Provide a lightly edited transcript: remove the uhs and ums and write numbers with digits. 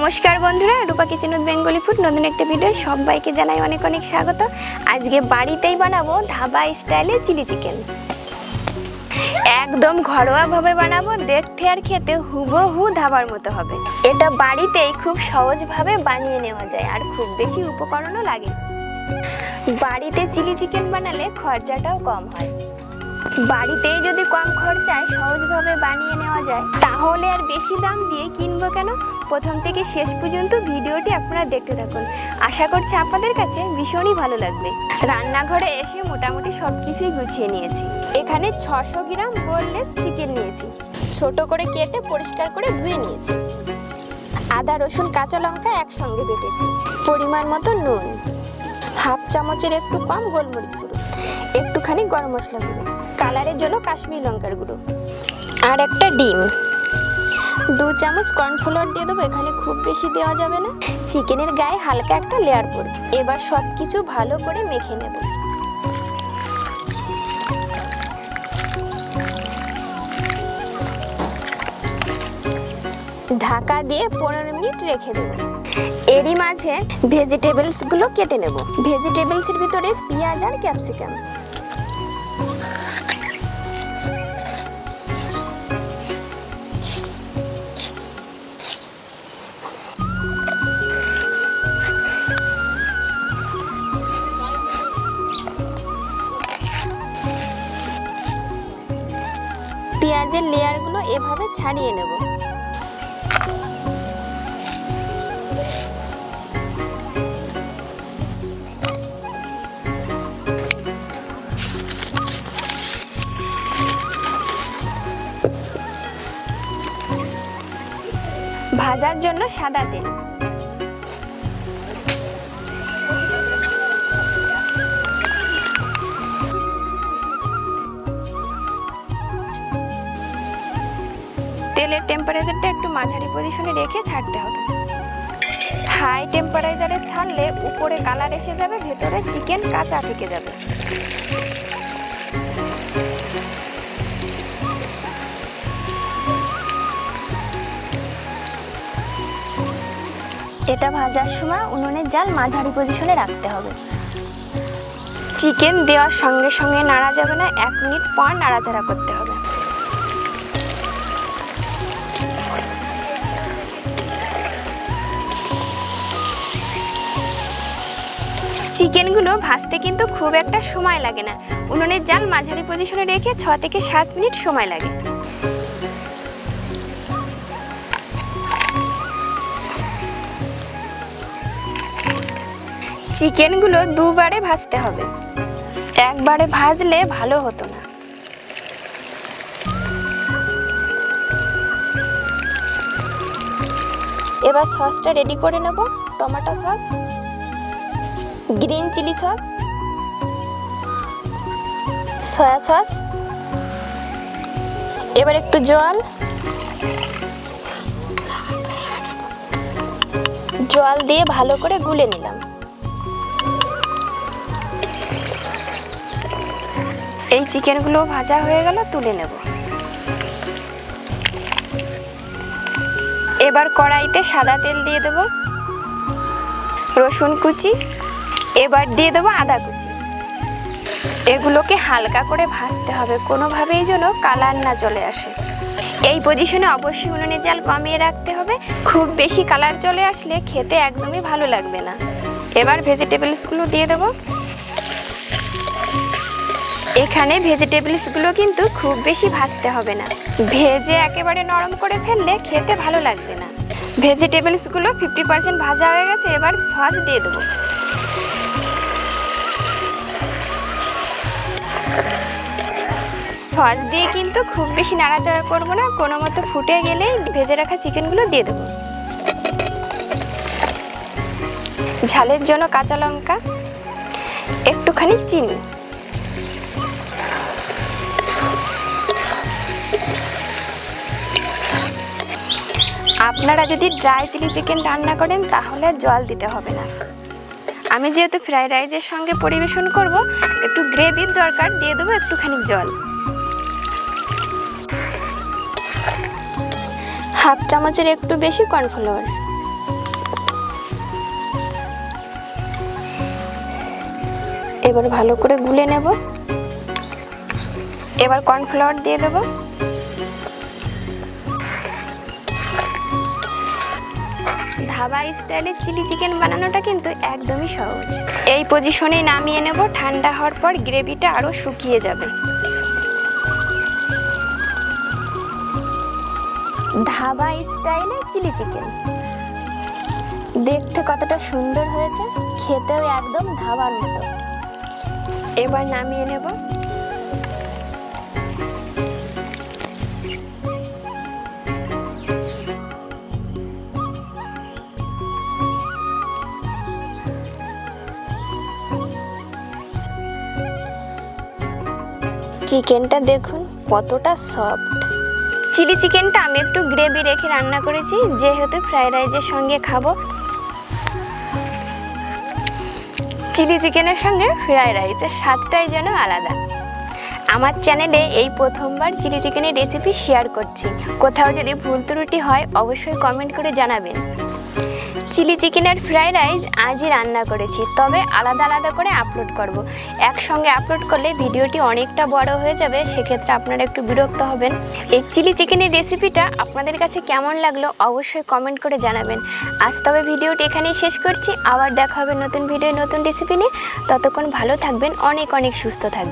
নমস্কার বন্ধুরা, রূপা kitchen with Bengali food নতুন একটা ভিডিও সবাইকে জানাই অনেক অনেক স্বাগত। আজকে বাড়িতেই বানাবো ধাবা স্টাইলে চিলি চিকেন। একদম ঘরোয়াভাবে বানাবো, দেখতে আর খেতে হুবহু ধাবার মতো হবে। এটা বাড়িতেই খুব সহজভাবে বানিয়ে নেওয়া যায় আর খুব বেশি উপকরণও লাগে। বাড়িতে চিলি চিকেন বানালে খরচাটাও কম হয়। বাড়িতেই যদি কম খরচায় সহজভাবে বানিয়ে নেওয়া যায় তাহলে আর বেশি দাম দিয়ে কিনবো কেন? প্রথম থেকে শেষ পর্যন্ত ভিডিওটি আপনারা দেখতে থাকুন। আশা করছি আপনাদের কাছে ভীষণই ভালো লাগবে। রান্নাঘরে এসে মোটামুটি সব কিছুই গুছিয়ে নিয়েছি। এখানে 600 গ্রাম বোনলেস চিকেন নিয়েছি, ছোট করে কেটে পরিষ্কার করে ধুয়ে নিয়েছি। আদা রসুন কাঁচা লঙ্কা একসঙ্গে বেটেছি। পরিমাণ মতো নুন, হাফ চামচের একটু কম গোলমরিচ গুঁড়ো, একটুখানি গরম মশলা গুঁড়ো, কালারের জন্য কাশ্মীরি লঙ্কার গুঁড়ো, আর একটা ডিম, 2 চামচ কর্নফ্লাওয়ার দিয়ে দেবো। এখানে খুব বেশি দেওয়া যাবে না, চিকেনের গায়ে হালকা একটা লেয়ার পড়বে। এবার সব কিছু ভালো করে মেখে নেব। ঢাকা দিয়ে 15 মিনিট রেখে দেব। এরই মাঝে ভেজিটেবলসগুলো কেটে নেব। ভেজিটেবলসের ভিতরে পেঁয়াজ আর ক্যাপসিকাম, পেঁয়াজের লেয়ারগুলো এভাবে ছাড়িয়ে নেব। ভাজার জন্য সাদা তেল, তেলের টেম্পারেচারটা একটু মাঝারি পজিশনে রেখে ছাড়তে হবে। হাই টেম্পারেচারে ছাড়লে উপরে কালার এসে যাবে, ভেতরে চিকেন কাঁচা থেকে যাবে। এটা ভাজার সময় উনুনের জাল মাঝারি পজিশনে রাখতে হবে। চিকেন দেওয়ার সঙ্গে সঙ্গে নাড়া যাবে না, 1 মিনিট পর নাড়াচাড়া করতে হবে। চিকেনগুলো ভাজতে কিন্তু খুব একটা সময় লাগে না। উনুনের জাল মাঝারি পজিশনে রেখে 6 থেকে 7 মিনিট সময় লাগে। চিকেনগুলো দুবারে ভাজতে হবে, একবারে ভাজলে ভালো হতো না। এবার সসটা রেডি করে নেব। Tomato sauce, green chilli sauce, soya sauce, এবার একটু জল দিয়ে ভালো করে গুলে নিলাম। এই চিকেনগুলো ভাজা হয়ে গেল, তুলে নেব। এবার কড়াইতে সাদা তেল দিয়ে দেব, রসুন কুচি, এবার দিয়ে দেবো আদা কুচি। এগুলোকে হালকা করে ভাজতে হবে, কোনোভাবেই যেন কালার না চলে আসে। এই পজিশনে অবশ্যই উনুনের জাল কমিয়ে রাখতে হবে। খুব বেশি কালার চলে আসলে খেতে একদমই ভালো লাগবে না। এবার ভেজিটেবলসগুলো দিয়ে দেবো। এখানে ভেজিটেবলসগুলো কিন্তু খুব বেশি ভাজতে হবে না, ভেজে একেবারে নরম করে ফেললে খেতে ভালো লাগবে না। ভেজিটেবলসগুলো 50% ভাজা হয়ে গেছে, এবার সস দিয়ে দেবো। সস দিয়ে কিন্তু খুব বেশি নাড়াচাড়া করবো না, কোনো মতো ফুটে গেলেই ভেজে রাখা চিকেনগুলো দিয়ে দেবো। ঝালের জন্য কাঁচা লঙ্কা, একটুখানি চিনি, আপনারা যদি ড্রাই চিলি চিকেন রান্না করেন তাহলে জল দিতে হবে না। আমি যেহেতু ফ্রাইড রাইসের সঙ্গে পরিবেশন করব, একটু গ্রেভির দরকার, দিয়ে দেবো একটুখানি জল। হাফ চামচের একটু বেশি কর্নফ্লাওয়ার, এবার ভালো করে গুলে নেব। এবার কর্নফ্লাওয়ার দিয়ে দেব। ধাবা স্টাইলে চিলি চিকেন বানানোটা কিন্তু একদমই সহজ। এই পজিশনেই নামিয়ে নেব। ঠান্ডা হওয়ার পর গ্রেভিটা আরও শুকিয়ে যাবে। ধাবা স্টাইলে চিলি চিকেন দেখতে কতটা সুন্দর হয়েছে, খেতেও একদম ধাবার মতো। এবার নামিয়ে নেব। চিকেনটা দেখুন কতটা সফট। চিলি চিকেনটা আমি একটু গ্রেভি রেখে রান্না করেছি, যেহেতু ফ্রাইড রাইসের সঙ্গে খাবো। চিলি চিকেনের সঙ্গে ফ্রাইড রাইসের স্বাদটাই যেন আলাদা। আমার চ্যানেলে এই প্রথমবার চিলি চিকেনের রেসিপি শেয়ার করছি। কোথাও যদি ভুল ত্রুটি হয় অবশ্যই কমেন্ট করে জানাবেন। চিলি চিকেন আর ফ্রাইড রাইস আজই রান্না করেছি, তবে আলাদা আলাদা করে আপলোড করব। একসঙ্গে আপলোড করলে ভিডিওটি অনেকটা বড় হয়ে যাবে, সেক্ষেত্রে আপনারা একটু বিরক্ত হবেন। এই চিলি চিকেনের রেসিপিটা আপনাদের কাছে কেমন লাগলো অবশ্যই কমেন্ট করে জানাবেন। আজ তবে ভিডিওটি এখানেই শেষ করছি। আবার দেখা হবে নতুন ভিডিও নতুন রেসিপি নিয়ে। ততক্ষণ ভালো থাকবেন, অনেক অনেক সুস্থ থাকবেন।